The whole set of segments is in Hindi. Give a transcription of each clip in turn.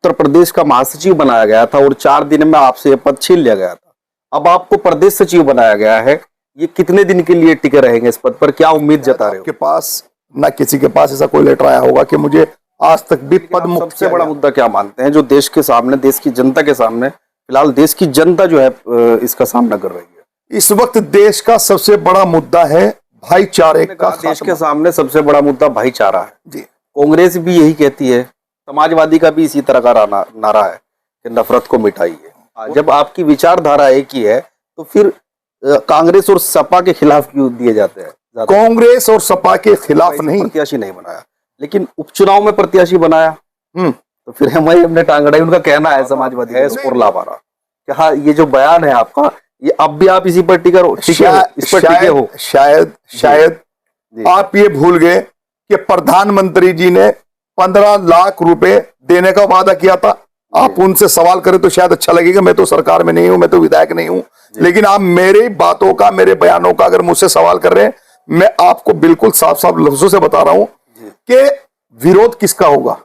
उत्तर प्रदेश का महासचिव बनाया गया था और 4 दिन में आपसे ये पद छीन लिया गया था। अब आपको प्रदेश सचिव बनाया गया है, ये कितने दिन के लिए टिके रहेंगे इस पद पर, क्या उम्मीद जता रहे हो? आपके पास ना किसी के पास ऐसा कोई लेटर आया होगा कि मुझे आज तक भी पद मुक्त। सबसे बड़ा मुद्दा क्या मानते हैं जो देश के सामने, देश की जनता के सामने, फिलहाल देश की जनता जो है इसका सामना कर रही है? इस वक्त देश का सबसे बड़ा मुद्दा है भाईचारे का। देश के सामने सबसे बड़ा मुद्दा भाईचारा है जी। कांग्रेस भी यही कहती है, समाजवादी का भी इसी तरह का नारा है कि नफरत को मिटाइए। जब आपकी विचारधारा एक ही है तो फिर कांग्रेस और सपा के खिलाफ क्यों दिए जाते हैं? कांग्रेस और सपा के खिलाफ नहीं, प्रत्याशी नहीं बनाया, लेकिन उपचुनाव में प्रत्याशी बनाया। तो फिर हमने टांगड़ाई, उनका कहना है समाजवादी है और लाभारा कि हाँ ये जो बयान है आपका, ये अब भी आप इसी पर टिके हो। शायद आप ये भूल गए कि प्रधानमंत्री जी ने 15 लाख रुपए देने का वादा किया था। आप उनसे सवाल करें तो शायद अच्छा लगेगा, मैं तो सरकार में नहीं हूं, मैं तो विधायक नहीं हूं, लेकिन आप मेरी बातों का, मेरे बयानों का अगर मुझसे सवाल कर रहे हैं, मैं आपको बिल्कुल साफ साफ लफ्जों से बता रहा हूं कि विरोध किसका होगा?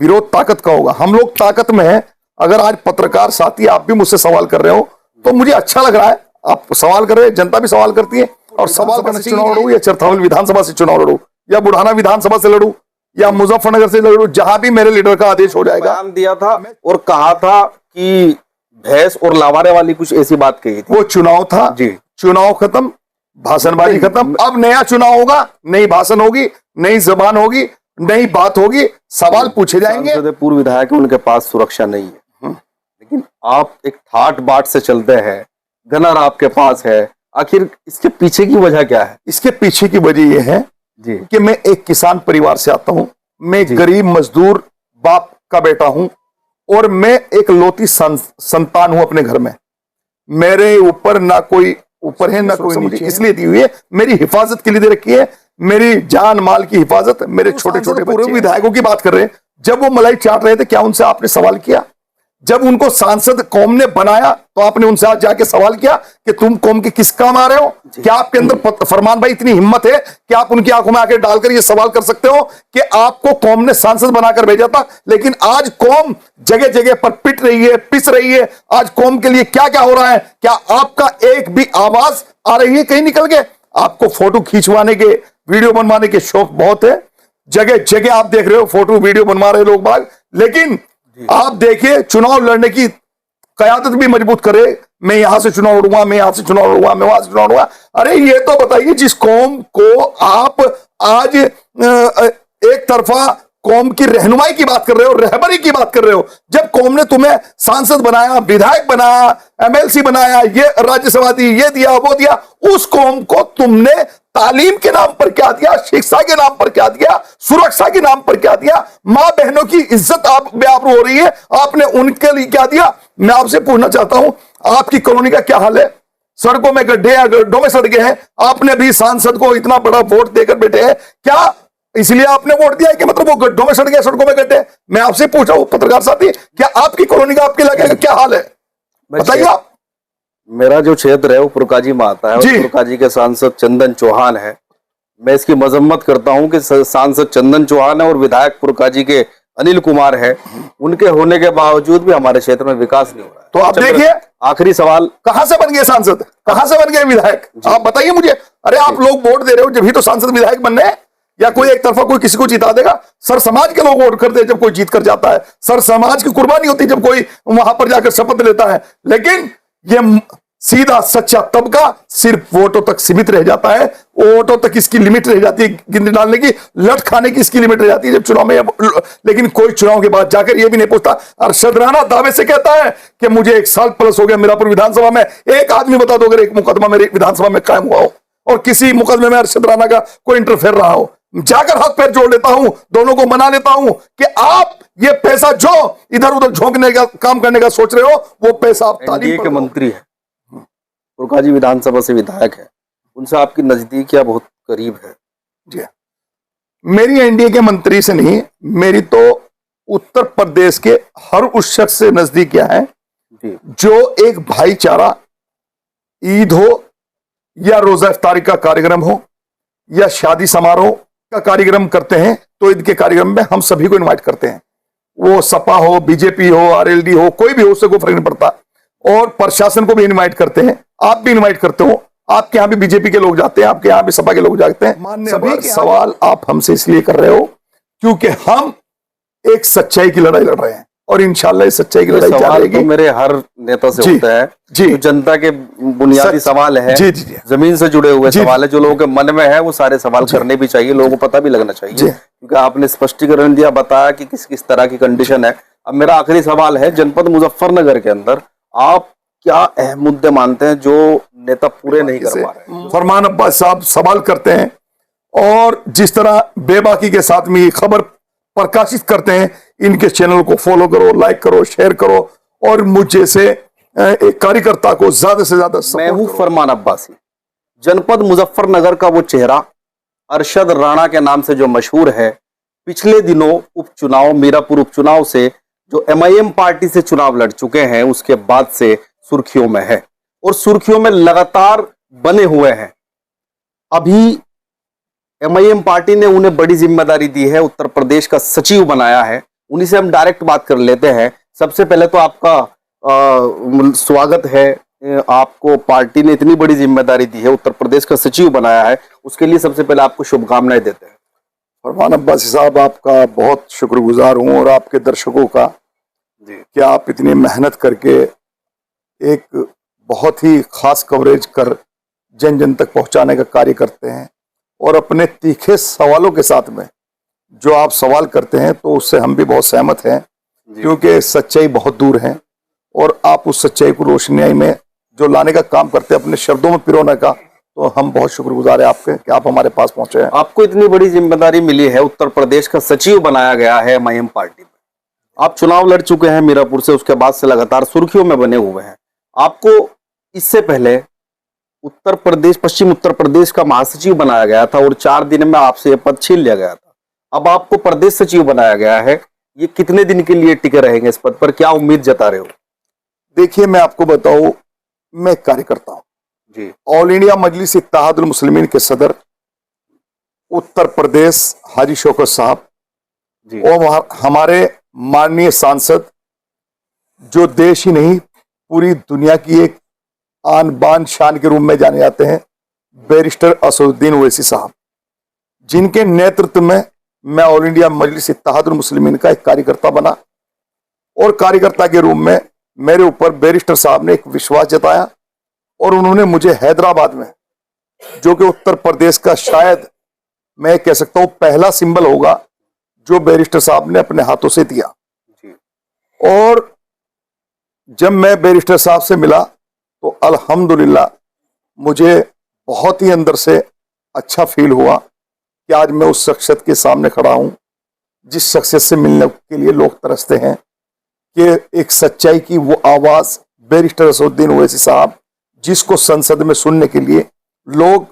विरोध ताकत का होगा। हम लोग ताकत में हैं। अगर आज पत्रकार साथी आप भी मुझसे सवाल कर रहे हो तो मुझे अच्छा लग रहा है, आप सवाल कर रहे हैं, जनता भी सवाल करती है। और सवाल करने से चुनाव लड़ू या चरथावल विधानसभा से चुनाव लड़ू या बुढ़ाना विधानसभा से लड़ू या मुजफ्फरनगर से लड़ू, जहां भी मेरे लीडर का आदेश हो जाएगा। बयान दिया था और कहा था कि भैंस और लावारे वाली कुछ ऐसी बात कही थी। वो चुनाव था जी, चुनाव खत्म, भाषणबाजी खत्म। अब नया चुनाव होगा, नई भाषण होगी, नई जबान होगी, नई बात होगी, सवाल पूछे जाएंगे। पूर्व विधायक उनके पास सुरक्षा नहीं है, लेकिन आप एक ठाट बाट से चलते हैं, गनर आपके पास है। आखिर इसके पीछे की वजह क्या है? इसके पीछे की वजह यह है जी कि मैं एक किसान परिवार से आता हूं, मैं गरीब मजदूर बाप का बेटा हूं और मैं एक लौती संतान हूं अपने घर में। मेरे ऊपर ना कोई ऊपर है ना कोई नीचे, इसलिए दी हुई है, मेरी हिफाजत के लिए दे रखी है, मेरी जान माल की हिफाजत। मेरे छोटे छोटे पूर्व विधायकों की बात कर रहे हैं, जब वो मलाई चाट रहे थे क्या उनसे आपने सवाल किया? जब उनको सांसद कौम ने बनाया तो आपने उनसे आज जाके सवाल किया कि तुम कौम के किस काम आ रहे हो? क्या आपके अंदर फरमान भाई इतनी हिम्मत है कि आप उनकी आंखों में आके डालकर ये सवाल कर सकते हो कि आपको कौम ने सांसद बनाकर भेजा था, लेकिन आज कौम जगह जगह पर पिट रही है, पिस रही है। आज कौम के लिए क्या क्या हो रहा है? क्या आपका एक भी आवाज आ रही है? कहीं निकल गए? आपको फोटो खींचवाने के, वीडियो बनवाने के शौक बहुत है, जगह जगह आप देख रहे हो फोटो वीडियो बनवा रहे लोग बाग। लेकिन आप देखिए चुनाव लड़ने की कयादत भी मजबूत करे, मैं यहां से चुनाव लड़ूंगा, मैं यहां से चुनाव लड़ूंगा, मैं वहां से चुनाव लड़ूंगा। अरे ये तो बताइए, जिस कौम को आप आज एक तरफा कौम की रहनुमाई की बात कर रहे हो, रहबरी की बात कर रहे हो, जब कौम ने तुम्हें सांसद बनाया, विधायक बनाया, एमएलसी बनाया, ये राज्यसभा दी, ये दिया, वो दिया, उस कौम को तुमने तालीम के नाम पर क्या दिया? शिक्षा के नाम पर क्या दिया? सुरक्षा के नाम पर क्या दिया? मां बहनों की इज्जत आप बेआबरू हो रही है, आपने उनके लिए क्या दिया? मैं आपसे पूछना चाहता हूं, आपकी कॉलोनी का क्या हाल है? सड़कों में गड्ढे या गड्ढों में सड़कें हैं। आपने भी सांसद को इतना बड़ा वोट देकर बैठे हैं, क्या इसलिए आपने वोट दिया है कि मतलब वो गड्ढों में सड़कें, सड़कों में गड्ढे? मैं आपसे पूछ रहा हूं पत्रकार साथी, क्या आपकी कॉलोनी का, आपके इलाके का क्या हाल है? बताइए आप। मेरा जो क्षेत्र है वो पुरकाजी में आता है और पुरकाजी के सांसद चंदन चौहान है। मैं इसकी मजम्मत करता हूं कि सांसद चंदन चौहान है और विधायक पुरकाजी के अनिल कुमार है, उनके होने के बावजूद भी हमारे क्षेत्र में विकास नहीं हो रहा है। तो आप देखिए, आखिरी सवाल, कहां से बन गए सांसद, कहां से बन गए विधायक? आप बताइए मुझे। अरे आप लोग वोट दे रहे हो जब ही तो सांसद विधायक बन रहे हैं, या कोई एक तरफा कोई किसी को जिता देगा? सर समाज के लोग वोट करते हैं जब कोई जीत कर जाता है, सर समाज की कुर्बानी होती है जब कोई वहां पर जाकर शपथ लेता है। लेकिन ये सीधा सच्चा तबका सिर्फ वोटों तक सीमित रह जाता है, वोटों तक इसकी लिमिट रह जाती है, गिनती डालने की, लट खाने की इसकी लिमिट रह जाती है जब चुनाव में। लेकिन कोई चुनाव के बाद जाकर ये भी नहीं पूछता। अरशद राणा दावे से कहता है कि मुझे 1 साल प्लस हो गया मीरापुर विधानसभा में, एक आदमी बता दो अगर एक मुकदमा मेरी विधानसभा में कायम हुआ हो और किसी मुकदमे में अरशद राणा का कोई इंटरफेयर रहा हो। जाकर हाथ पैर जोड़ लेता हूं, दोनों को मना लेता हूं कि आप ये पैसा जो इधर उधर झोंकने का काम करने का सोच रहे हो, वो पैसा आप तालीम के मंत्री है, पुरकाजी विधानसभा से विधायक है, उनसे आपकी नजदीकियां बहुत करीब है। जी, मेरी एनडीए के मंत्री से नहीं, मेरी तो उत्तर प्रदेश के हर उस शख्स से नजदीकियां हैं जो एक भाईचारा, ईद हो या रोजा इफ्तारी का कार्यक्रम हो या शादी समारोह का कार्यक्रम करते हैं, तो ईद के कार्यक्रम में हम सभी को इनवाइट करते हैं। वो सपा हो, बीजेपी हो, आरएलडी हो, कोई भी हो, उससे कोई फर्क नहीं पड़ता। और प्रशासन को भी इनवाइट करते हैं, आप भी इनवाइट करते हो, आपके यहाँ भी बीजेपी के लोग जाते हैं, आपके यहाँ भी सपा के लोग जाते हैं। सवाल आप हमसे इसलिए कर रहे हो क्योंकि हम एक सच्चाई की लड़ाई लड़ रहे हैं और इंशाल्लाह इस सच्चाई की लड़ाई चलेगी। तो मेरे हर नेता से होता है जी, जो जनता के बुनियादी सवाल है, जी, जी, जमीन से जुड़े हुए सवाल है, जो लोगों के मन में है, वो सारे सवाल करने भी चाहिए, लोगों को पता भी लगना चाहिए, क्योंकि आपने स्पष्टीकरण दिया, बताया कि किस किस तरह की कंडीशन है। अब मेरा आखिरी सवाल है, जनपद मुजफ्फरनगर के अंदर आप क्या अहम मुद्दे मानते हैं जो नेता पूरे नहीं कर पा रहे? फरमान अब्बास साहब सवाल करते हैं और जिस तरह बेबाकी के साथ में ये खबर प्रकाशित करते हैं, इनके चैनल को फॉलो करो, लाइक करो, शेयर करो और मुझ जैसे एक कार्यकर्ता को ज्यादा से ज्यादा मैं हूं फरमान अब्बासी, जनपद मुजफ्फरनगर का वो चेहरा अरशद राणा के नाम से जो मशहूर है। पिछले दिनों उपचुनाव, मीरापुर उपचुनाव से जो MIM पार्टी से चुनाव लड़ चुके हैं, उसके बाद से सुर्खियों में है और सुर्खियों में लगातार बने हुए हैं। अभी MIM पार्टी ने उन्हें बड़ी जिम्मेदारी दी है, उत्तर प्रदेश का सचिव बनाया है। उन्हीं से हम डायरेक्ट बात कर लेते हैं। सबसे पहले तो आपका स्वागत है, आपको पार्टी ने इतनी बड़ी जिम्मेदारी दी है, उत्तर प्रदेश का सचिव बनाया है, उसके लिए सबसे पहले आपको शुभकामनाएं देते हैं। फरमान अब्बासी साहब, आपका बहुत शुक्रगुजार हूं और आपके दर्शकों का कि आप इतनी मेहनत करके एक बहुत ही खास कवरेज कर जन जन तक पहुंचाने का कार्य करते हैं और अपने तीखे सवालों के साथ में जो आप सवाल करते हैं तो उससे हम भी बहुत सहमत हैं, क्योंकि सच्चाई बहुत दूर है और आप उस सच्चाई को रोशनी में जो लाने का काम करते हैं, अपने शब्दों में पिरोने का, तो हम बहुत शुक्रगुजार हैं आपके कि आप हमारे पास पहुंचे हैं। आपको इतनी बड़ी जिम्मेदारी मिली है, उत्तर प्रदेश का सचिव बनाया गया है MIM पार्टी में। आप चुनाव लड़ चुके हैं मीरापुर से, उसके बाद से लगातार सुर्खियों में बने हुए हैं। आपको इससे पहले उत्तर प्रदेश, पश्चिम उत्तर प्रदेश का महासचिव बनाया गया था और 4 दिन में आपसे यह पद छीन लिया गया था। अब आपको प्रदेश सचिव बनाया गया है, ये कितने दिन के लिए टिके रहेंगे इस पद पर, क्या उम्मीद जता रहे हो? देखिए, मैं आपको बताऊं, मैं कार्यकर्ता हूं जी, ऑल इंडिया मजलिस इत्तेहादुल मुस्लिमीन के सदर उत्तर प्रदेश हाजी शौकत साहब जी, और हमारे माननीय सांसद जो देश ही नहीं पूरी दुनिया की एक आन बान शान के रूप में जाने जाते हैं, बैरिस्टर असदुद्दीन ओवैसी साहब, जिनके नेतृत्व में मैं ऑल इंडिया मजलिस इत्तेहादुल मुस्लिमीन का एक कार्यकर्ता बना और कार्यकर्ता के रूप में मेरे ऊपर बैरिस्टर साहब ने एक विश्वास जताया और उन्होंने मुझे हैदराबाद में, जो कि उत्तर प्रदेश का शायद मैं कह सकता हूं पहला सिंबल होगा, जो बैरिस्टर साहब ने अपने हाथों से दिया। और जब मैं बैरिस्टर साहब से मिला तो अल्हम्दुलिल्लाह मुझे बहुत ही अंदर से अच्छा फील हुआ कि आज मैं उस शख्सियत के सामने खड़ा हूं जिस शख्सियत से मिलने के लिए लोग तरसते हैं, कि एक सच्चाई की वो आवाज बैरिस्टर असदुद्दीन ओवैसी साहब, जिसको संसद में सुनने के लिए लोग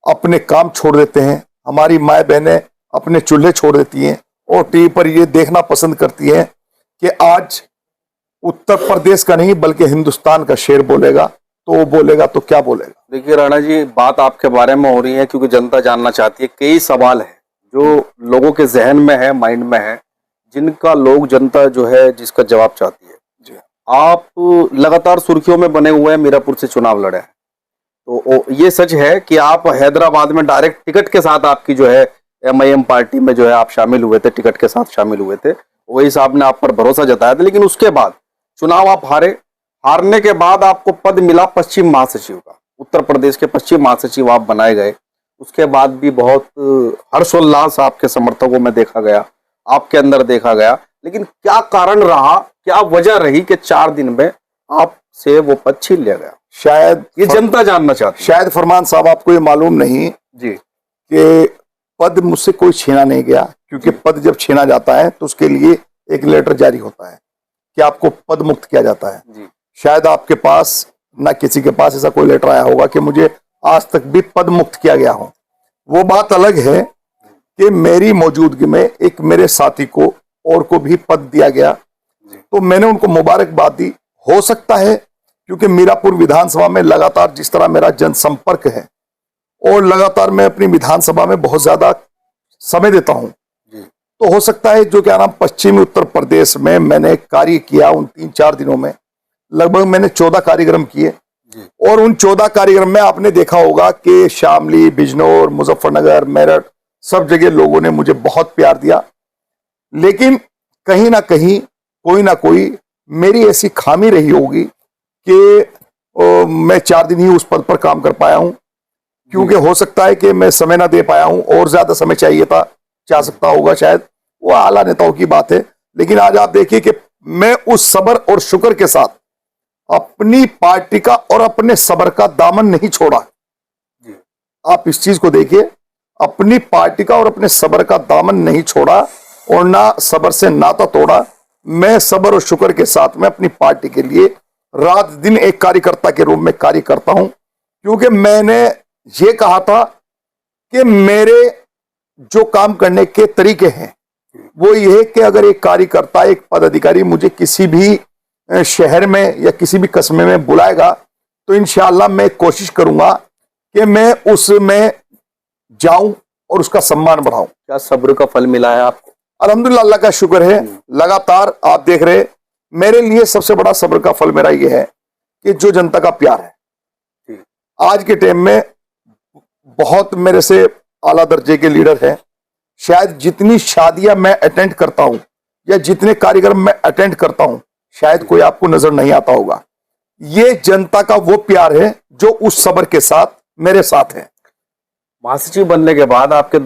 अपने काम छोड़ देते हैं, हमारी माए बहनें अपने चूल्हे छोड़ देती हैं और टीवी पर ये देखना पसंद करती हैं कि आज उत्तर प्रदेश का नहीं बल्कि हिंदुस्तान का शेर बोलेगा, तो वो बोलेगा तो क्या बोलेगा। देखिए राणा जी, बात आपके बारे में हो रही है क्योंकि जनता जानना चाहती है। कई सवाल है जो लोगों के जहन में है, माइंड में है, जिनका लोग, जनता जो है, जिसका जवाब चाहती है। जी, आप लगातार सुर्खियों में बने हुए हैं, मीरापुर से चुनाव लड़े हैं, तो ये सच है कि आप हैदराबाद में डायरेक्ट टिकट के साथ आपकी जो है MIM पार्टी में जो है आप शामिल हुए थे, टिकट के साथ शामिल हुए थे, वही साहब ने आप पर भरोसा जताया था, लेकिन उसके बाद चुनाव आप हारे। हारने के बाद आपको पद मिला पश्चिम महासचिव का, उत्तर प्रदेश के पश्चिम महासचिव आप बनाए गए। उसके बाद भी बहुत हर्षोल्लास आपके समर्थकों में देखा गया, आपके अंदर देखा गया, लेकिन क्या कारण रहा, क्या वजह रही कि 4 दिन में आपसे वो पद छीन लिया गया? शायद ये जनता जानना चाहती है। शायद फरमान साहब आपको ये मालूम नहीं जी कि पद मुझसे कोई छीना नहीं गया, क्योंकि पद जब छीना जाता है तो उसके लिए एक लेटर जारी होता है कि आपको पद मुक्त किया जाता है जी। शायद आपके पास ना किसी के पास ऐसा कोई लेटर आया होगा कि मुझे आज तक भी पद मुक्त किया गया हो। वो बात अलग है कि मेरी मौजूदगी में एक मेरे साथी को और को भी पद दिया गया, तो मैंने उनको मुबारकबाद दी। हो सकता है क्योंकि मीरापुर विधानसभा में लगातार जिस तरह मेरा जनसंपर्क है और लगातार मैं अपनी विधानसभा में बहुत ज्यादा समय देता हूं, तो हो सकता है जो क्या नाम पश्चिमी उत्तर प्रदेश में मैंने कार्य किया उन 3-4 दिनों में, लगभग मैंने 14 कार्यक्रम किए। और उन 14 कार्यक्रम में आपने देखा होगा कि शामली, बिजनौर, मुजफ्फरनगर, मेरठ, सब जगह लोगों ने मुझे बहुत प्यार दिया। लेकिन कहीं ना कहीं कोई ना कोई मेरी ऐसी खामी रही होगी कि मैं 4 दिन ही उस पद पर काम कर पाया हूं, क्योंकि हो सकता है कि मैं समय ना दे पाया हूं, और ज्यादा समय चाहिए था, चाह सकता होगा शायद, वो आला नेताओं की बात है। लेकिन आज आप देखिए कि मैं उस सब्र और शुक्र के साथ अपनी पार्टी का और अपने सब्र का दामन नहीं छोड़ा। आप इस चीज को देखिए, अपनी पार्टी का और अपने सब्र का दामन नहीं छोड़ा और ना सब्र से नाता तोड़ा। मैं सब्र और शुक्र के साथ में अपनी पार्टी के लिए रात दिन एक कार्यकर्ता के रूप में कार्य करता हूं, क्योंकि मैंने ये कहा था कि मेरे जो काम करने के तरीके हैं वो ये है कि अगर एक कार्यकर्ता, एक पदाधिकारी मुझे किसी भी शहर में या किसी भी कस्बे में बुलाएगा तो इंशाअल्लाह मैं कोशिश करूंगा कि मैं उसमें जाऊं और उसका सम्मान बढ़ाऊं। क्या सब्र का फल मिला है आपको? अल्हम्दुलिल्लाह, अल्लाह का शुक्र है। लगातार आप देख रहे, मेरे लिए सबसे बड़ा सब्र का फल मेरा ये है कि जो जनता का प्यार है। आज के टाइम में बहुत मेरे से आला दर्जे के लीडर हैं। शायद जितनी शादियां मैं अटेंड करता हूं या जितने कार्यक्रम मैं अटेंड करता हूं, शायद कोई आपको नजर नहीं आता होगा। ये जनता का वो प्यार है जो उस सब्र के साथ मेरे साथ है। महासचिव बनने के बाद आपके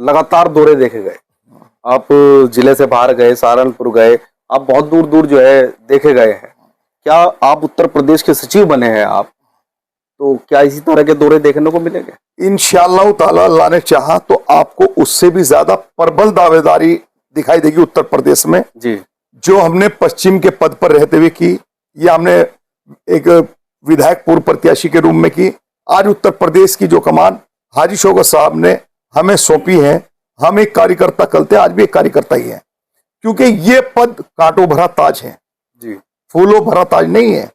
लगातार दौरे देखे गए। आप जिले से बाहर गए, सहारनपुर गए, आप बहुत दूर दूर जो है देखे गए हैं। क्या आप उत्तर प्रदेश के सचिव बने हैं आप, तो क्या इसी तरह के दौरे देखने को मिलेंगे? इंशाअल्लाह ताला, अल्लाह ने चाहा तो आपको उससे भी ज्यादा प्रबल दावेदारी दिखाई देगी उत्तर प्रदेश में जी। जो हमने पश्चिम के पद पर रहते हुए की, या हमने एक विधायक पूर्व प्रत्याशी के रूप में की। आज उत्तर प्रदेश की जो कमान हाजी शौकत साहब ने हमें सौंपी है, हम एक कार्यकर्ता कल थे, आज भी एक कार्यकर्ता ही है, क्योंकि ये पद कांटों भरा ताज है जी, फूलों भरा ताज नहीं है,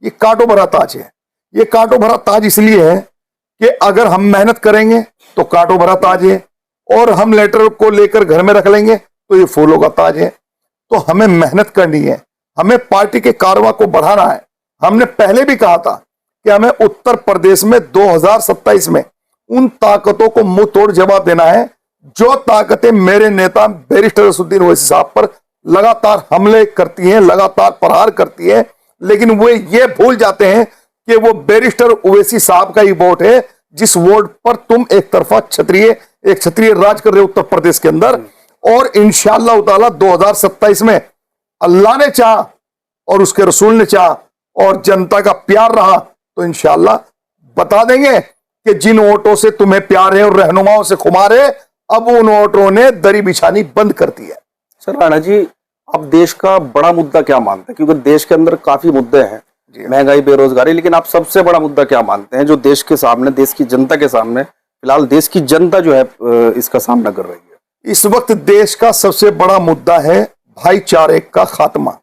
ये कांटों भरा ताज है। ये कांटों भरा ताज इसलिए है कि अगर हम मेहनत करेंगे तो कांटों भरा ताज है, और हम लेटर को लेकर घर में रख लेंगे तो ये फूलों का ताज है। तो हमें मेहनत करनी है, हमें पार्टी के कारवां को बढ़ाना है। हमने पहले भी कहा था कि हमें उत्तर प्रदेश में 2027 में उन ताकतों को मुंह तोड़ जवाब देना है जो ताकतें मेरे नेता बैरिस्टर असदुद्दीन ओवैसी साहब पर लगातार हमले करती हैं, लगातार प्रहार करती हैं, लेकिन वे ये भूल जाते हैं कि वो बैरिस्टर ओवैसी साहब का ही वोट है जिस वोट पर तुम एक तरफा एक क्षत्रिय राज कर रहे हो उत्तर प्रदेश के अंदर। और इंशाअल्लाह ताला 2027 में अल्लाह ने चाहा और उसके रसूल ने चाहा और जनता का प्यार रहा तो इंशाअल्लाह बता देंगे कि जिन वोटों से तुम्हें प्यार है और रहनुमाओं से खुमार है, अब उन वोटों ने दरी बिछानी बंद कर दी है। सर राणा जी, अब देश का बड़ा मुद्दा क्या मानते हैं? क्योंकि देश के अंदर काफी मुद्दे हैं, महंगाई, बेरोजगारी, लेकिन आप सबसे बड़ा मुद्दा क्या मानते हैं जो देश के सामने, देश की जनता के सामने, फिलहाल देश की जनता जो है इसका सामना कर रही है? इस वक्त देश का सबसे बड़ा मुद्दा है भाईचारे का खात्मा।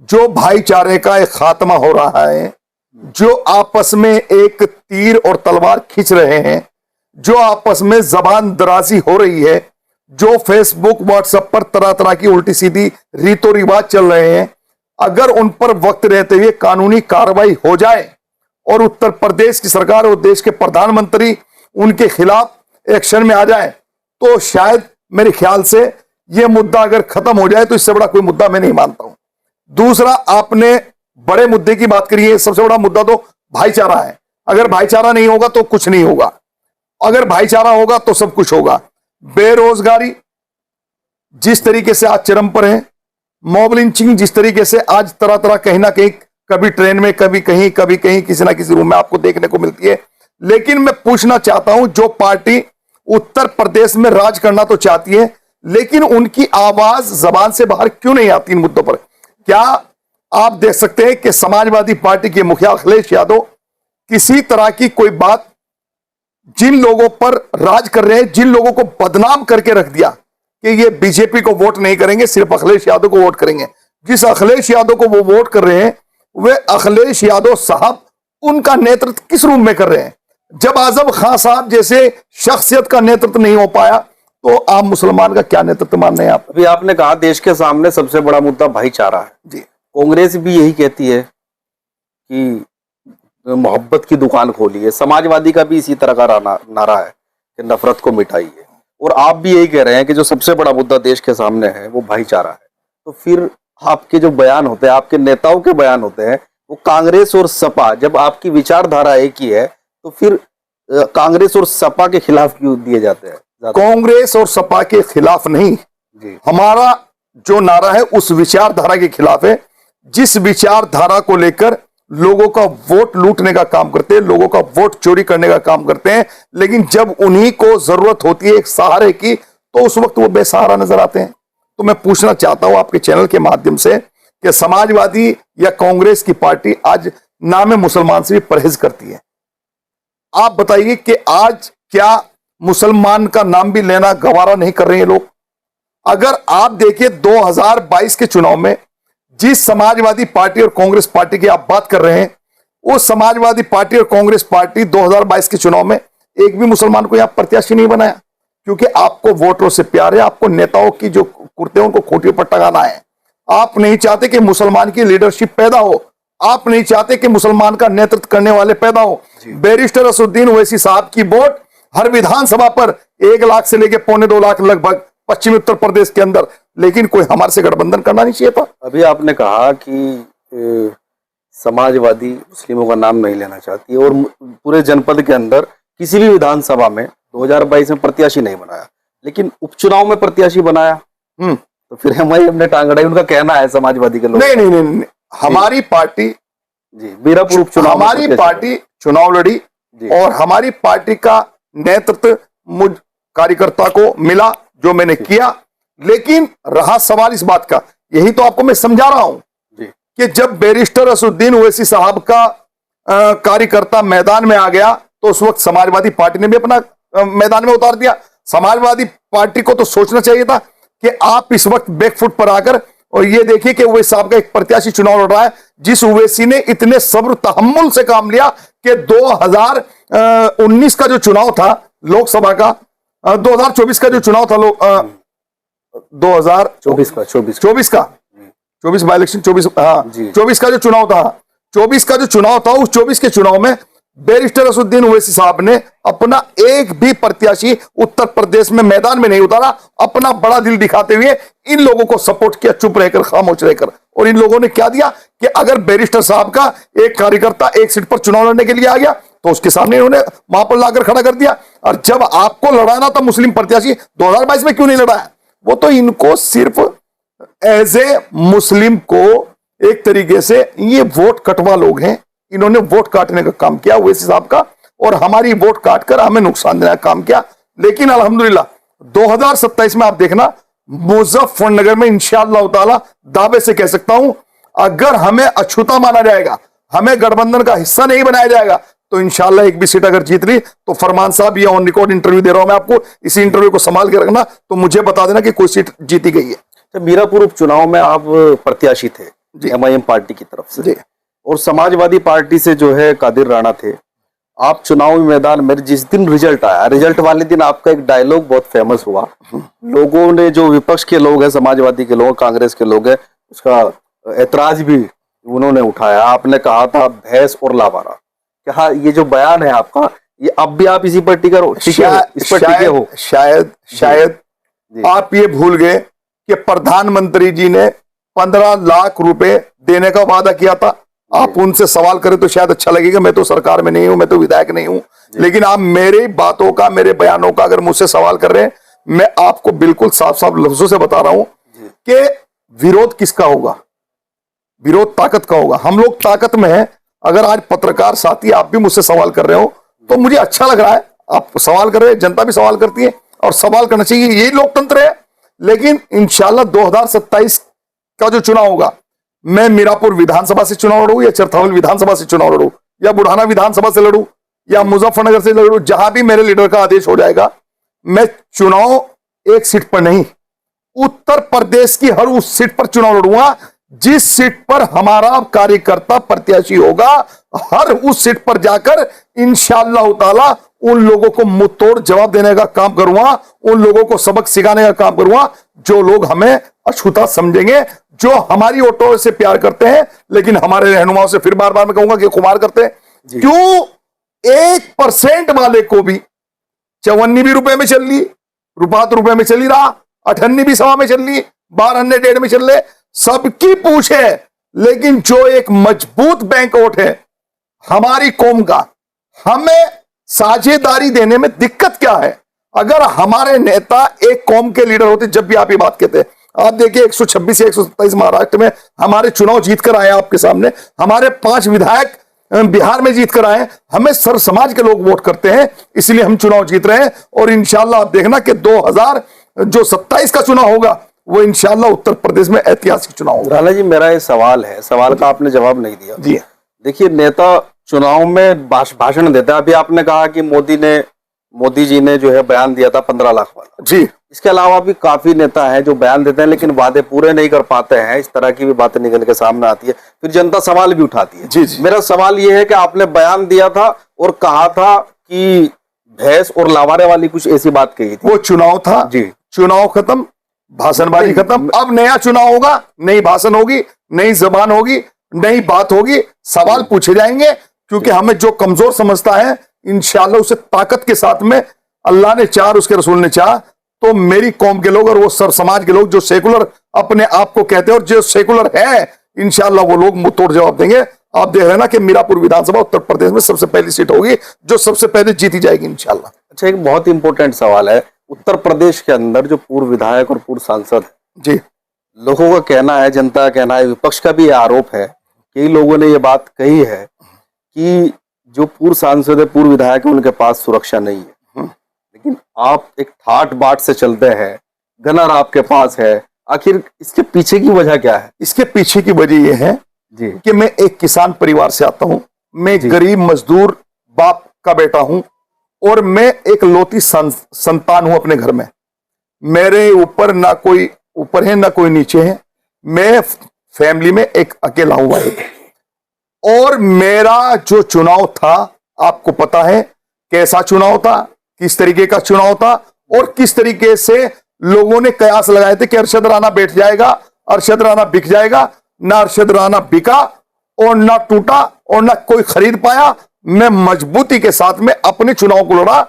जो भाईचारे का एक खात्मा हो रहा है, जो आपस में एक तीर और तलवार खींच रहे हैं, जो आपस में जबान दराजी हो रही है, जो फेसबुक व्हाट्सएप पर तरह तरह की उल्टी सीधी रीतो रिवाज चल रहे हैं, अगर उन पर वक्त रहते हुए कानूनी कार्रवाई हो जाए और उत्तर प्रदेश की सरकार और देश के प्रधानमंत्री उनके खिलाफ एक्शन में आ जाए तो शायद मेरे ख्याल से यह मुद्दा अगर खत्म हो जाए तो इससे बड़ा कोई मुद्दा मैं नहीं मानता हूं। दूसरा, आपने बड़े मुद्दे की बात करी है, सबसे बड़ा मुद्दा तो भाईचारा है। अगर भाईचारा नहीं होगा तो कुछ नहीं होगा, अगर भाईचारा होगा तो सब कुछ होगा। बेरोजगारी जिस तरीके से आज चरम पर है, मॉब लिंचिंग जिस तरीके से आज तरह तरह कहीं ना कहीं, कभी ट्रेन में, कभी कहीं किसी ना किसी रूम में आपको देखने को मिलती है। लेकिन मैं पूछना चाहता हूं, जो पार्टी उत्तर प्रदेश में राज करना तो चाहती है लेकिन उनकी आवाज जबान से बाहर क्यों नहीं आती इन मुद्दों पर? क्या आप देख सकते हैं कि समाजवादी पार्टी के मुखिया अखिलेश यादव किसी तरह की कोई बात जिन लोगों पर राज कर रहे हैं, जिन लोगों को बदनाम करके रख दिया कि ये बीजेपी को वोट नहीं करेंगे, सिर्फ अखिलेश यादव को वोट करेंगे, जिस अखिलेश यादव को वो वोट कर रहे हैं वे अखिलेश यादव साहब उनका नेतृत्व किस रूप में कर रहे हैं? जब आजम खान साहब जैसे शख्सियत का नेतृत्व नहीं हो पाया तो आप मुसलमान का क्या नेतृत्व मान रहे हैं आप? अभी आपने कहा देश के सामने सबसे बड़ा मुद्दा भाईचारा है जी। कांग्रेस भी यही कहती है कि मोहब्बत की दुकान खोली है, समाजवादी का भी इसी तरह का नारा है कि नफरत को मिटाइए, और आप भी यही कह रहे हैं कि जो सबसे बड़ा मुद्दा देश के सामने है वो भाईचारा है। तो फिर आपके जो बयान होते हैं, आपके नेताओं के बयान होते हैं, वो कांग्रेस और सपा, जब आपकी विचारधारा एक ही है तो फिर कांग्रेस और सपा के खिलाफ क्यों दिए जाते हैं? कांग्रेस और सपा के खिलाफ नहीं जी। हमारा जो नारा है उस विचारधारा के खिलाफ है, जिस विचारधारा को लेकर लोगों का वोट लूटने का काम करते हैं, लोगों का वोट चोरी करने का काम करते हैं, लेकिन जब उन्हीं को जरूरत होती है एक सहारे की तो उस वक्त वो बेसहारा नजर आते हैं। तो मैं पूछना चाहता हूं आपके चैनल के माध्यम से कि समाजवादी या कांग्रेस की पार्टी आज नाम मुसलमान से भी परहेज करती है। आप बताइए कि आज क्या मुसलमान का नाम भी लेना गवारा नहीं कर रहे हैं लोग? अगर आप देखिए 2022 के चुनाव में जिस समाजवादी पार्टी और कांग्रेस पार्टी की आप बात कर रहे हैं, उस समाजवादी पार्टी और कांग्रेस पार्टी 2022 के चुनाव में एक भी मुसलमान को यहां प्रत्याशी नहीं बनाया, क्योंकि आपको वोटरों से प्यार है, आपको नेताओं की जो कुर्ते उनको खोटी पर टंगाना है। आप नहीं चाहते कि मुसलमान की लीडरशिप पैदा हो, आप नहीं चाहते कि मुसलमान का नेतृत्व करने वाले पैदा हो। बैरिस्टर असदुद्दीन ओवैसी साहब की वोट हर विधानसभा पर 1 लाख से लेकर 2.25 लाख लगभग पश्चिमी उत्तर प्रदेश के अंदर, लेकिन कोई हमारे से गठबंधन करना नहीं चाहिए था। अभी आपने कहा कि समाजवादी मुस्लिमों का नाम नहीं लेना चाहती और पूरे जनपद के अंदर किसी भी विधानसभा में 2022 में प्रत्याशी नहीं बनाया, लेकिन उपचुनाव में प्रत्याशी बनाया। तो फिर हमने टांग अड़ाई, उनका कहना है समाजवादी के लोग। नहीं नहीं नहीं, हमारी पार्टी जी मीरापुर उपचुनाव, हमारी पार्टी चुनाव लड़ी और हमारी पार्टी का नेतृत्व मुझ कार्यकर्ता को मिला जो मैंने किया। लेकिन रहा सवाल इस बात का, यही तो आपको मैं समझा रहा हूं कि जब बैरिस्टर असदुद्दीन ओवैसी साहब का कार्यकर्ता मैदान में आ गया तो उस वक्त समाजवादी पार्टी ने भी अपना मैदान में उतार दिया। समाजवादी पार्टी को तो सोचना चाहिए था कि आप इस वक्त बैकफुट पर आकर और ये देखिए कि ओवैसी साहब का एक प्रत्याशी चुनाव लड़ रहा है, जिस ओवैसी ने इतने सब्र तहम्मुल से काम लिया कि 2019 का जो चुनाव था लोकसभा का, 2024 का जो चुनाव था 2024 का 24 बाई इलेक्शन 24 का जो चुनाव था, 24 का जो चुनाव था, उस 24 के चुनाव में बैरिस्टर असदुद्दीन ओवैसी साहब ने अपना एक भी प्रत्याशी उत्तर प्रदेश में मैदान में नहीं उतारा, अपना बड़ा दिल दिखाते हुए इन लोगों को सपोर्ट किया, चुप रहकर, खामोश रहकर। और इन लोगों ने क्या दिया कि अगर बैरिस्टर साहब का एक कार्यकर्ता एक सीट पर चुनाव लड़ने के लिए आ गया तो उसके सामने इन्होंने वहां पर लाकर खड़ा कर दिया। और जब आपको लड़ाना था मुस्लिम प्रत्याशी 2022 में क्यों नहीं लड़ाया? वो तो इनको सिर्फ एज ए मुस्लिम को एक तरीके से ये वोट कटवा लोग हैं, इन्होंने वोट काटने का काम किया ओवैसी साहब का, और हमारी वोट काटकर हमें नुकसान देने का काम किया। लेकिन अल्हम्दुलिल्लाह 2027 में आप देखना मुजफ्फरनगर में इंशाअल्लाह ताला दावे से कह सकता हूं, अगर हमें अछूता माना जाएगा, हमें गठबंधन का हिस्सा नहीं बनाया जाएगा, तो इंशाअल्लाह एक भी सीट अगर जीत ली तो फरमान साहब, ये ऑन रिकॉर्ड इंटरव्यू दे रहा हूं मैं आपको, इसी इंटरव्यू को संभाल के रखना, तो मुझे बता देना कि कोई सीट जीती गई है। तो मीरापुर उपचुनाव में आप प्रत्याशी थे MIM पार्टी की तरफ से, और समाजवादी पार्टी से जो है कादिर राणा थे। आप चुनावी मैदान में जिस दिन रिजल्ट आया, रिजल्ट वाले दिन आपका एक डायलॉग बहुत फेमस हुआ, लोगों ने, जो विपक्ष के लोग हैं, समाजवादी के लोग, कांग्रेस के लोग हैं, उसका ऐतराज भी उन्होंने उठाया। आपने कहा था भैंस और लावारा। क्या ये जो बयान है आपका, ये अब भी आप इसी पर टिके हो? शायद आप ये भूल गए कि प्रधानमंत्री जी ने 15 लाख रुपए देने का वादा किया था। आप उनसे सवाल करें तो शायद अच्छा लगेगा, मैं तो सरकार में नहीं हूं, मैं तो विधायक नहीं हूं, लेकिन आप मेरी बातों का, मेरे बयानों का अगर मुझसे सवाल कर रहे हैं, मैं आपको बिल्कुल साफ साफ लफ्जों से बता रहा हूं कि विरोध किसका होगा? विरोध ताकत का होगा। हम लोग ताकत में हैं। अगर आज पत्रकार साथी आप भी मुझसे सवाल कर रहे हो तो मुझे अच्छा लग रहा है, आप सवाल कर रहे हैं, जनता भी सवाल करती है और सवाल करना चाहिए, यही लोकतंत्र है। लेकिन इंशाल्लाह 2027 का जो चुनाव होगा, मैं मीरापुर विधानसभा से चुनाव लड़ूं या चरथावल विधानसभा से चुनाव लड़ूं या बुढ़ाना विधानसभा से लड़ूं या मुजफ्फरनगर से लड़ूं, जहां भी मेरे लीडर का आदेश हो जाएगा, मैं चुनाव एक सीट पर नहीं, उत्तर प्रदेश की हर उस सीट पर चुनाव लड़ूंगा जिस सीट पर हमारा कार्यकर्ता प्रत्याशी होगा। हर उस सीट पर जाकर इंशाअल्लाह ताला उन लोगों को मुंह तोड़ जवाब देने का काम करूंगा, उन लोगों को सबक सिखाने का काम करूंगा जो लोग हमें अछूता समझेंगे, जो हमारी ऑटो से प्यार करते हैं लेकिन हमारे रहनुमाओं से फिर बार बार मैं कहूंगा कि खुमार करते हैं। क्यों 1% वाले को भी 54 भी रुपए में चल ली, रुपात रुपए में चली रहा, 98 भी सवा में चल ली, 12 1.5 में चल ले, सबकी पूछ है। लेकिन जो एक मजबूत बैंक वोट है हमारी कौम का, हमें साझेदारी देने में दिक्कत क्या है? अगर हमारे नेता एक कौम के लीडर होते, जब भी आप ये बात कहते हैं, आप देखिए 126 या 127 महाराष्ट्र में हमारे चुनाव जीत कर आए आपके सामने, हमारे 5 विधायक बिहार में जीत कर आए, हमें सर्व समाज के लोग वोट करते हैं, इसलिए हम चुनाव जीत रहे हैं। और इंशाल्लाह आप देखना कि 2027 का चुनाव होगा वो इंशाल्लाह उत्तर प्रदेश में ऐतिहासिक चुनाव होगा। राणा जी, मेरा ये सवाल है, सवाल का आपने जवाब नहीं दिया। जी देखिए, नेता चुनाव में भाषण देता है। अभी आपने कहा कि मोदी जी ने जो है बयान दिया था 15 लाख वाला। जी, इसके अलावा भी काफी नेता हैं जो बयान देते हैं लेकिन वादे पूरे नहीं कर पाते हैं। इस तरह की भी बातें निकल के सामने आती है, फिर जनता सवाल भी उठाती है। जी जी। मेरा सवाल ये है कि आपने बयान दिया था और कहा था कि भैंस और लावारे वाली कुछ ऐसी बात कही थी। वो चुनाव था जी, चुनाव खत्म, भाषणबाजी खत्म, अब नया चुनाव होगा, नई भाषण होगी, नई जबान होगी, नई बात होगी, सवाल पूछे जाएंगे। क्योंकि हमें जो कमजोर समझता है इंशाल्लाह उसे ताकत के साथ में अल्लाह ने चाह, उसके रसूल ने चाह, तो मेरी कौम के लोग और वो सर समाज के लोग जो सेकुलर अपने आप को कहते हैं और जो सेकुलर है, इंशाल्लाह वो लोग मुंह तोड़ जवाब देंगे। आप देख रहे हैं ना कि मीरापुर विधानसभा उत्तर प्रदेश में सबसे पहली सीट होगी जो सबसे पहले जीती जाएगी इंशाल्लाह। अच्छा, एक बहुत इंपॉर्टेंट सवाल है, उत्तर प्रदेश के अंदर जो पूर्व विधायक और पूर्व सांसद है जी, लोगों का कहना है, जनता का कहना है, विपक्ष का भी ये आरोप है, कई लोगों ने ये बात कही है कि जो पूर्व सांसद है, पूर्व विधायक है, उनके पास सुरक्षा नहीं है। लेकिन आप एक ठाट बाट से चलते हैं, गनर आपके पास है, आखिर इसके पीछे की वजह क्या है? इसके पीछे की वजह यह है जी कि मैं एक किसान परिवार से आता हूं, मैं एक गरीब मजदूर बाप का बेटा हूं और मैं एक लौती संतान हूं अपने घर में। मेरे ऊपर ना कोई ऊपर है ना कोई नीचे है, मैं फैमिली में एक अकेला हुआ है। और मेरा जो चुनाव था आपको पता है कैसा चुनाव था, किस तरीके का चुनाव था और किस तरीके से लोगों ने कयास लगाए थे कि अरशद राणा बैठ जाएगा, अरशद राणा बिक जाएगा। ना अरशद राणा बिका और ना टूटा और ना कोई खरीद पाया। मैं मजबूती के साथ में अपने चुनाव को लड़ा।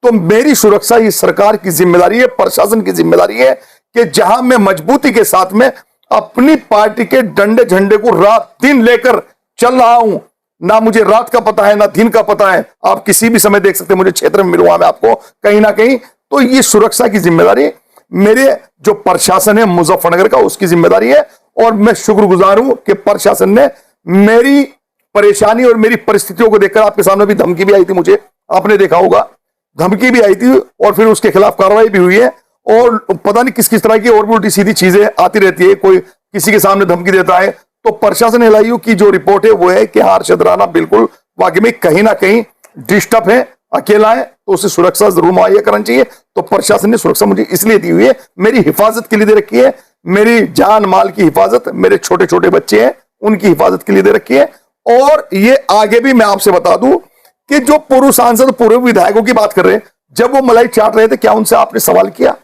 तो मेरी सुरक्षा ये सरकार की जिम्मेदारी है, प्रशासन की जिम्मेदारी है कि जहां मैं मजबूती के साथ में अपनी पार्टी के डंडे झंडे को रात दिन लेकर चल रहा हूं। ना मुझे रात का पता है ना दिन का पता है, आप किसी भी समय देख सकते हैं, मुझे क्षेत्र में मिलूंगा मैं आपको कहीं ना कहीं। तो ये सुरक्षा की जिम्मेदारी मेरे जो प्रशासन है मुजफ्फरनगर का, उसकी जिम्मेदारी है। और मैं शुक्रगुजार हूं कि प्रशासन ने मेरी परेशानी और मेरी परिस्थितियों को देखकर, आपके सामने भी धमकी भी आई थी, मुझे आपने देखा होगा, धमकी भी आई थी और फिर उसके खिलाफ कार्रवाई भी हुई है। और पता नहीं किस किस तरह की और भी उल्टी सीधी चीजें आती रहती है, कोई किसी के सामने धमकी देता है। तो प्रशासन एलआईयू की जो रिपोर्ट है वो है कि हाँ, अरशद राणा बिल्कुल वाकई में कहीं ना कहीं डिस्टर्ब है, अकेला है, तो उसे सुरक्षा जरूर मुहैया करनी चाहिए। तो प्रशासन ने सुरक्षा मुझे इसलिए दी हुई है, मेरी हिफाजत के लिए दे रखी है, मेरी जान माल की हिफाजत, मेरे छोटे छोटे बच्चे हैं उनकी हिफाजत के लिए दे रखी है। और ये आगे भी मैं आपसे बता दूं कि जो पूर्व सांसद पूर्व विधायकों की बात कर रहे हैं, जब वो मलाई चाट रहे थे, क्या उनसे आपने सवाल किया?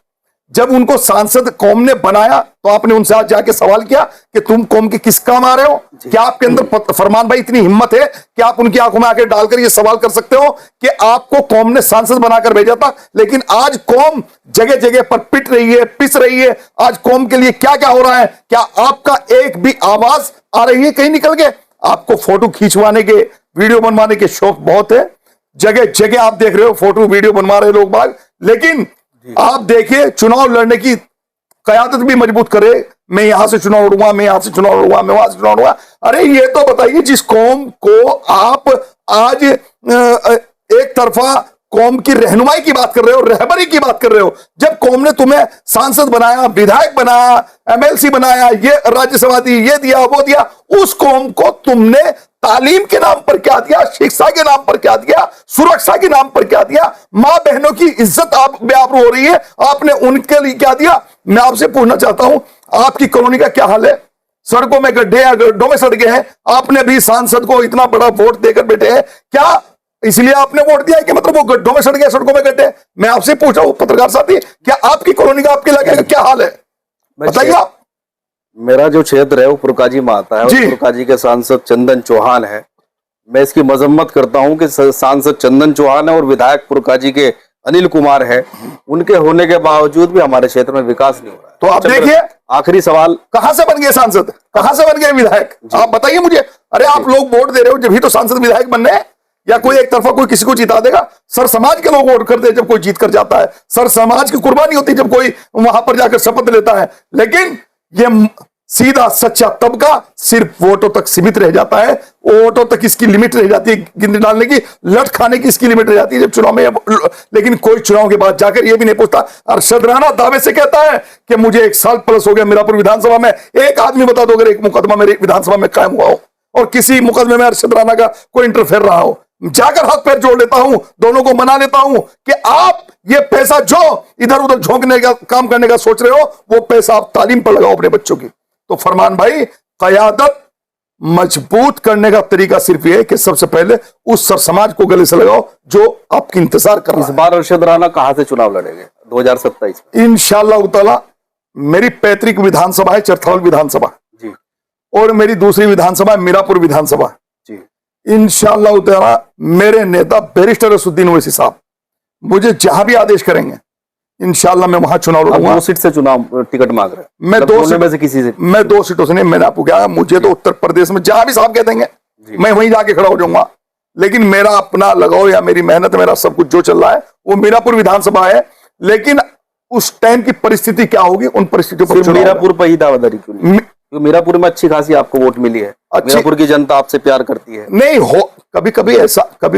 जब उनको सांसद कौम ने बनाया तो आपने उनसे आज जाके सवाल किया कि तुम कौम के किस काम आ रहे हो? क्या आपके अंदर फरमान भाई इतनी हिम्मत है कि आप उनकी आंखों में आके डालकर ये सवाल कर सकते हो कि आपको कौम ने सांसद बनाकर भेजा था, लेकिन आज कौम जगह जगह पर पिट रही है, पिस रही है। आज कौम के लिए क्या क्या हो रहा है? क्या आपका एक भी आवाज आ रही है कहीं निकल के? आपको फोटो खींचवाने के, वीडियो बनवाने के शौक बहुत है, जगह जगह आप देख रहे हो फोटो वीडियो बनवा रहे लोग बाग। लेकिन आप देखिए, चुनाव लड़ने की कयादत भी मजबूत करे, मैं यहां से चुनाव लड़ूंगा, मैं यहां से चुनाव लड़ूंगा, मैं वहां से चुनाव लड़ूंगा। अरे ये तो बताइए, जिस कौम को आप आज एक तरफा कौम की रहनुमाई की बात कर रहे हो, रहबरी की बात कर रहे हो, जब कौम ने तुम्हें सांसद बनाया, विधायक बनाया, एमएलसी बनाया, ये राज्यसभा दी, ये दिया वो दिया, उस कौम को तुमने तालीम के नाम पर क्या दिया, शिक्षा के नाम पर क्या दिया, सुरक्षा के नाम पर क्या दिया? मां बहनों की इज्जत आप बेआबरू हो रही है, आपने उनके लिए क्या दिया? मैं आपसे पूछना चाहता हूं, आपकी कॉलोनी का क्या हाल है? सड़कों में गड्ढे या गड्ढों में सड़कें हैं। आपने भी सांसद को इतना बड़ा वोट देकर बैठे हैं, क्या इसलिए आपने वोट दिया है कि मतलब वो गड्ढों में सड़ गए, सड़कों में गड्ढे। मैं आपसे पूछ रहा हूं पत्रकार साथी, क्या आपकी कॉलोनी का आपके इलाके का क्या हाल है, बताइए आप। मेरा जो क्षेत्र है वो पुरकाजी में आता है और पुरकाजी के सांसद चंदन चौहान है। मैं इसकी मजम्मत करता हूं कि सांसद चंदन चौहान है और विधायक पुरकाजी के अनिल कुमार है, उनके होने के बावजूद भी हमारे क्षेत्र में विकास नहीं हो रहा है। तो आप देखिए, आखिरी सवाल, कहां से बन गए सांसद, कहां से बन गए विधायक, आप बताइए मुझे। अरे आप लोग वोट दे रहे हो जब ही तो सांसद विधायक बनने हैं, या कोई एक तरफा कोई किसी को जिता देगा। सर समाज के लोग वोट करते हैं जब कोई जीत कर जाता है, सर समाज की कुर्बानी होती है जब कोई वहां पर जाकर शपथ लेता है। लेकिन ये सीधा सच्चा तबका सिर्फ वोटों तक सीमित रह जाता है, वोटों तक इसकी लिमिट रह जाती है, गिनती डालने की, लट खाने की इसकी लिमिट रह जाती है जब चुनाव में। लेकिन कोई चुनाव के बाद जाकर ये भी नहीं पूछता। अरशद राणा दावे से कहता है कि मुझे 1 साल प्लस हो गया मीरापुर विधानसभा में, एक आदमी बता दो अगर एक मुकदमा मेरे विधानसभा में कायम हुआ हो और किसी मुकदमे में अरशद राणा का कोई इंटरफेयर रहा हो। जाकर हाथ पैर जोड़ लेता हूं, दोनों को मना लेता हूं कि आप ये पैसा जो इधर उधर झोंकने का काम करने का सोच रहे हो, वो पैसा आप तालीम पर लगाओ अपने बच्चों की। तो फरमान भाई, कयादत मजबूत करने का तरीका सिर्फ ये है कि सबसे पहले उस सर समाज को गले से लगाओ जो आपकी इंतजार कर रहा है। इस बार अरशद राणा कहां से चुनाव लड़ेंगे 2027 में? इंशाअल्लाह ताला मेरी पैतृक विधानसभा है चरथावल विधानसभा जी, और मेरी दूसरी विधानसभा है मीरापुर विधानसभा जी। इंशाअल्लाह ताला मेरे नेता बैरिस्टर असुद्दीन ओवैसी साहब मुझे जहां भी आदेश करेंगे इंशाअल्लाह मैं वहां चुनाव लड़ूंगा। 2 सीट से चुनाव टिकट मांग रहे हैं? मैं 2 सीट में से किसी से? मैं 2 सीटों से नहीं, मैंने आपको क्या, मुझे तो उत्तर प्रदेश में जहां भी साहब कह देंगे मैं वहीं जाके खड़ा हो जाऊंगा। लेकिन मेरा अपना लगाओ या मेरी मेहनत, मेरा सब कुछ जो चल रहा है वो मीरापुर विधानसभा है। लेकिन उस टाइम की परिस्थिति क्या होगी, उन परिस्थितियों पर मीरापुर पर ही दावेदारी क्यों नहीं? क्योंकि मीरापुर में अच्छी खासी आपको वोट मिली है, मीरापुर की जनता आपसे प्यार करती है। नहीं हो, कभी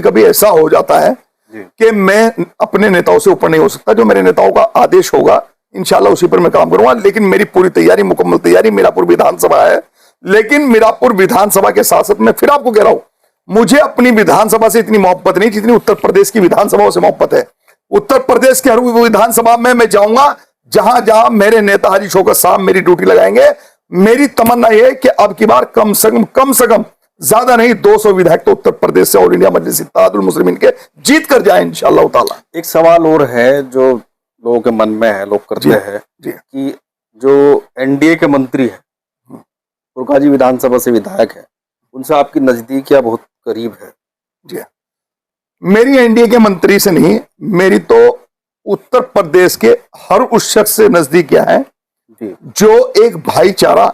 कभी ऐसा हो जाता है कि मैं अपने नेताओं से ऊपर नहीं हो सकता। जो मेरे नेताओं का आदेश होगा इंशाल्लाह उसी पर मैं काम करूंगा। लेकिन मेरी पूरी तैयारी, मुकम्मल तैयारी, मीरापुर विधानसभा है। लेकिन मीरापुर विधानसभा के साथ साथ मैं फिर आपको कह रहा हूं, मुझे अपनी विधानसभा से इतनी मोहब्बत नहीं जितनी उत्तर प्रदेश की विधानसभाओं से मोहब्बत है। उत्तर प्रदेश के हर विधानसभा में मैं जाऊंगा जहां जहां मेरे नेता हाजी शौकत साहब मेरी ड्यूटी लगाएंगे। मेरी तमन्ना यह है कि अब की बार कम से कम ज्यादा नहीं 200 विधायक तो उत्तर प्रदेश से ऑल इंडिया मजलिस इत्तेहादुल मुस्लिमीन के जीत कर जाए इंशाअल्लाह ताला। एक सवाल और है जो लोगों के मन में है, लोग करते हैं कि जो एनडीए के मंत्री है, पुरकाजी विधानसभा से विधायक है, उनसे आपकी नजदीकियां बहुत करीब है। जी, मेरी एनडीए के मंत्री से नहीं, मेरी तो उत्तर प्रदेश के हर उस शख्स से नजदीकियां हैं जो एक भाईचारा,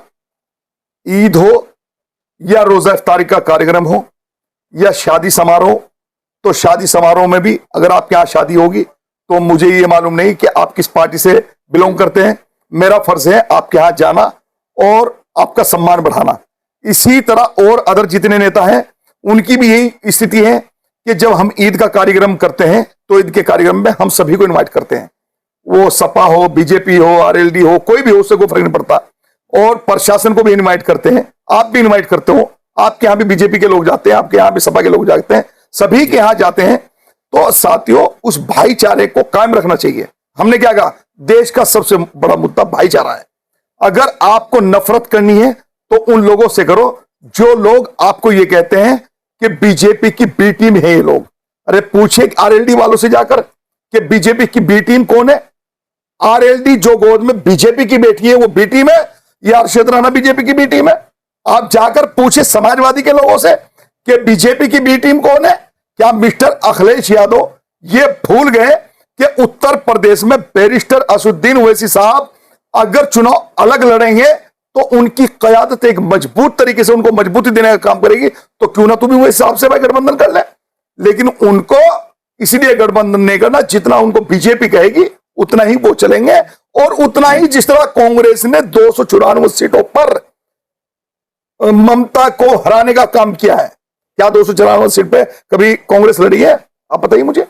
ईद हो या रोजा इफ्तारी का कार्यक्रम हो या शादी समारोह, तो शादी समारोह में भी अगर आपके यहां शादी होगी तो मुझे ये मालूम नहीं कि आप किस पार्टी से बिलोंग करते हैं, मेरा फर्ज है आपके यहां जाना और आपका सम्मान बढ़ाना। इसी तरह और अदर जितने नेता हैं उनकी भी यही स्थिति है कि जब हम ईद का कार्यक्रम करते हैं तो ईद के कार्यक्रम में हम सभी को इन्वाइट करते हैं, वो सपा हो, बीजेपी हो, आरएलडी हो, कोई भी हो, उससे कोई फर्क नहीं पड़ता। और प्रशासन को भी इनवाइट करते हैं, आप भी इनवाइट करते हो, आपके यहां भी बीजेपी के लोग जाते हैं, आपके यहां भी सपा के लोग जाते हैं, सभी के यहां जाते हैं। तो साथियों, उस भाईचारे को कायम रखना चाहिए। हमने क्या कहा, देश का सबसे बड़ा मुद्दा भाईचारा है। अगर आपको नफरत करनी है तो उन लोगों से करो जो लोग आपको ये कहते हैं कि बीजेपी की बी टीम है ये लोग। अरे पूछे आरएलडी वालों से जाकर कि बीजेपी की बी टीम कौन है। आरएलडी जो गोद में बीजेपी की बैठी है वो बी टीम है या अरशद राणा बीजेपी की बी टीम है? आप जाकर पूछे समाजवादी के लोगों से कि बीजेपी की बी टीम कौन है। क्या मिस्टर अखिलेश यादव ये भूल गए कि उत्तर प्रदेश में बैरिस्टर असुद्दीन ओवैसी साहब अगर चुनाव अलग लड़ेंगे तो उनकी कयादत एक मजबूत तरीके से उनको मजबूती देने का काम करेगी। तो क्यों ना तुम भी वैसे साहब से भाई गठबंधन कर ले। लेकिन उनको इसलिए गठबंधन नहीं करना, जितना उनको बीजेपी कहेगी उतना ही वो चलेंगे। और उतना ही जिस तरह कांग्रेस ने 294 सीटों पर ममता को हराने का काम किया है। क्या 294 सीट पे कभी कांग्रेस लड़ी है? आप बताइए मुझे।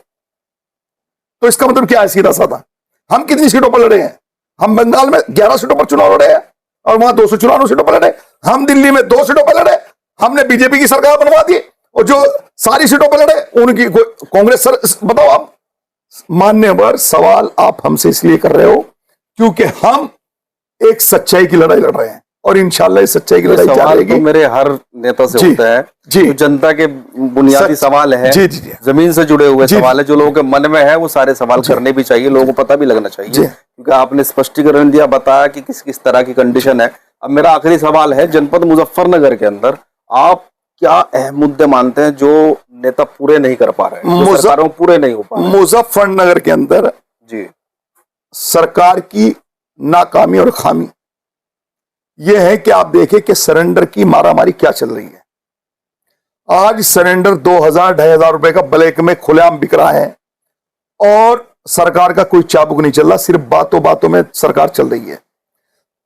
तो इसका मतलब क्या है सीधा साधा, हम कितनी सीटों पर लड़े हैं? हम बंगाल में 11 सीटों पर चुनाव लड़े हैं और वहां 294 सीटों पर लड़े। हम दिल्ली में 2 सीटों पर लड़े, हमने बीजेपी की सरकार बनवा दी। और जो सारी सीटों पर लड़े उनकी कांग्रेस सर। बताओ आप, मान्यवर सवाल आप हमसे इसलिए कर रहे हो क्योंकि हम एक सच्चाई की लड़ाई लड़ रहे हैं और इंशाल्लाह इस सच्चाई की ये लड़ाई सवाल जारी तो मेरे हर नेता से जी, होता है जी। जो जनता के बुनियादी सवाल है, जी, जी, जी। जमीन से जुड़े हुए जी, सवाल है, जो लोगों के मन में है, वो सारे सवाल करने भी चाहिए, लोगों को पता भी लगना चाहिए, जी। क्योंकि आपने स्पष्टीकरण दिया, बताया कि किस किस तरह की कंडीशन है। अब मेरा आखिरी सवाल है, जनपद मुजफ्फरनगर के अंदर आप क्या अहम मुद्दे मानते हैं जो नेता पूरे नहीं कर पा रहे हैं, जो सरकारों पूरे नहीं हो पा रहे हैं? मुजफ्फरनगर के अंदर जी, सरकार की नाकामी और खामी यह है कि आप देखें कि सरेंडर की मारामारी क्या चल रही है। आज सरेंडर 2000-2500 रुपए का ब्लैक में खुलेआम बिक रहा है और सरकार का कोई चाबुक नहीं चल रहा, सिर्फ बातों बातों में सरकार चल रही है।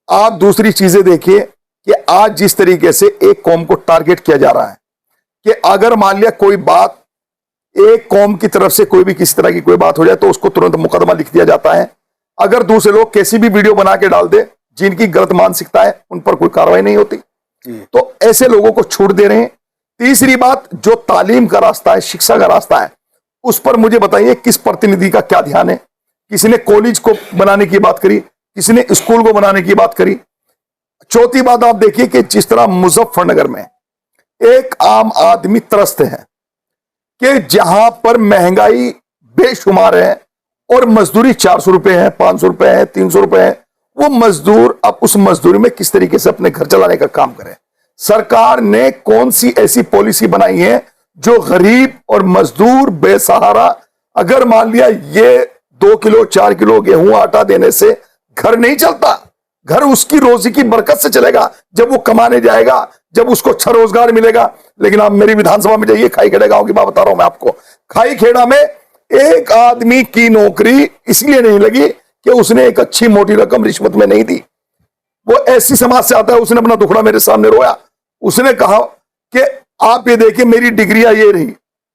आप दूसरी चीजें देखिए कि आज जिस तरीके से एक कौम को टारगेट किया जा रहा है कि अगर मान लिया कोई बात एक कौम की तरफ से कोई भी किसी तरह की कोई बात हो जाए तो उसको तुरंत मुकदमा लिख दिया जाता है। अगर दूसरे लोग कैसी भी वीडियो बना के डाल दे जिनकी गलत मानसिकता है उन पर कोई कार्रवाई नहीं होती, तो ऐसे लोगों को छूट दे रहे हैं। तीसरी बात, जो तालीम का रास्ता है, शिक्षा का रास्ता है, उस पर मुझे बताइए किस प्रतिनिधि का क्या ध्यान है? किसी ने कॉलेज को बनाने की बात करी, किसी ने स्कूल को बनाने की बात करी। चौथी बात आप देखिए कि जिस तरह मुजफ्फरनगर में एक आम आदमी त्रस्त है कि जहां पर महंगाई बेशुमार है और मजदूरी 400 रुपए है, 500 रुपए है, 300 रुपए है, वो मजदूर अब उस मजदूरी में किस तरीके से अपने घर चलाने का काम करे? सरकार ने कौन सी ऐसी पॉलिसी बनाई है जो गरीब और मजदूर बेसहारा, अगर मान लिया ये 2 किलो 4 किलो गेहूं आटा देने से घर नहीं चलता, घर उसकी रोजी की बरकत से चलेगा जब वो कमाने जाएगा, जब उसको अच्छा रोजगार मिलेगा। लेकिन आप मेरी विधानसभा में जाइए, खाईखेड़ा गांव की बात बता रहा हूं मैं आपको, खाईखेड़ा में एक आदमी की नौकरी इसलिए नहीं लगी कि उसने एक अच्छी मोटी रकम रिश्वत में नहीं दी। वो ऐसी समाज से आता है, उसने अपना दुखड़ा मेरे सामने रोया। उसने कहा कि आप ये देखिए मेरी डिग्रियां ये रही,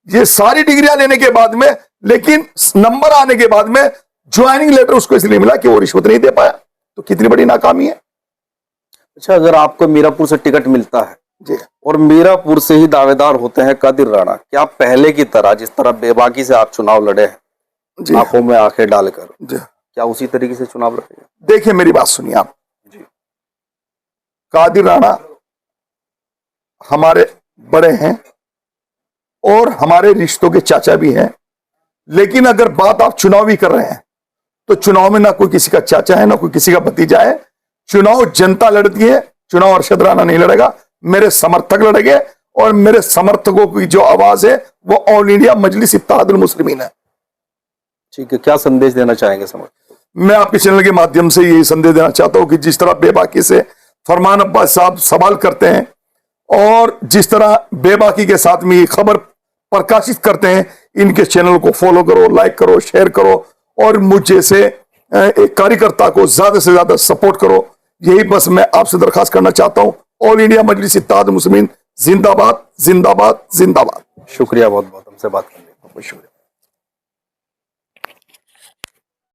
ये सारी डिग्रियां लेने के बाद में, लेकिन नंबर आने के बाद में ज्वाइनिंग लेटर उसको इसलिए मिला कि वो रिश्वत नहीं दे पाया। तो कितनी बड़ी नाकामी है। अच्छा, अगर आपको मीरापुर से टिकट मिलता है जी, और मीरापुर से ही दावेदार होते हैं कादिर राणा, क्या पहले की तरह जिस तरह बेबाकी से आप चुनाव लड़े हैं, जी, आंखों में आंखें डालकर, जी, क्या उसी तरीके से चुनाव लड़ेंगे? देखिए मेरी बात सुनिए आप। जी, कादिर राणा हमारे बड़े हैं और हमारे रिश्तों के चाचा भी हैं, लेकिन अगर बात आप चुनाव भी कर रहे हैं तो चुनाव में ना कोई किसी का चाचा है ना कोई किसी का भतीजा है। चुनाव जनता लड़ती है, चुनाव अरशद राणा नहीं लड़ेगा, मेरे समर्थक लड़ेंगे और मेरे समर्थकों की जो आवाज है वो ऑल इंडिया मजलिस इत्तेहादुल मुस्लिमीन है। ठीक है, क्या संदेश देना चाहेंगे समर्थक? मैं आपके चैनल के माध्यम से यही संदेश देना चाहता हूं कि जिस तरह बेबाकी से फरमान अब्बास साहब सवाल करते हैं और जिस तरह बेबाकी के साथ में ये खबर प्रकाशित करते हैं, इनके चैनल को फॉलो करो, लाइक करो, शेयर करो और मुझ जैसे एक कार्यकर्ता को ज्यादा से ज्यादा सपोर्ट करो। यही बस मैं आपसे दरखास्त करना चाहता हूं। ऑल इंडिया मजलिस इत्तेहादुल मुस्लिमीन जिंदाबाद, जिंदाबाद, जिंदाबाद। शुक्रिया बहुत बहुत हमसे बात करने का। शुक्रिया।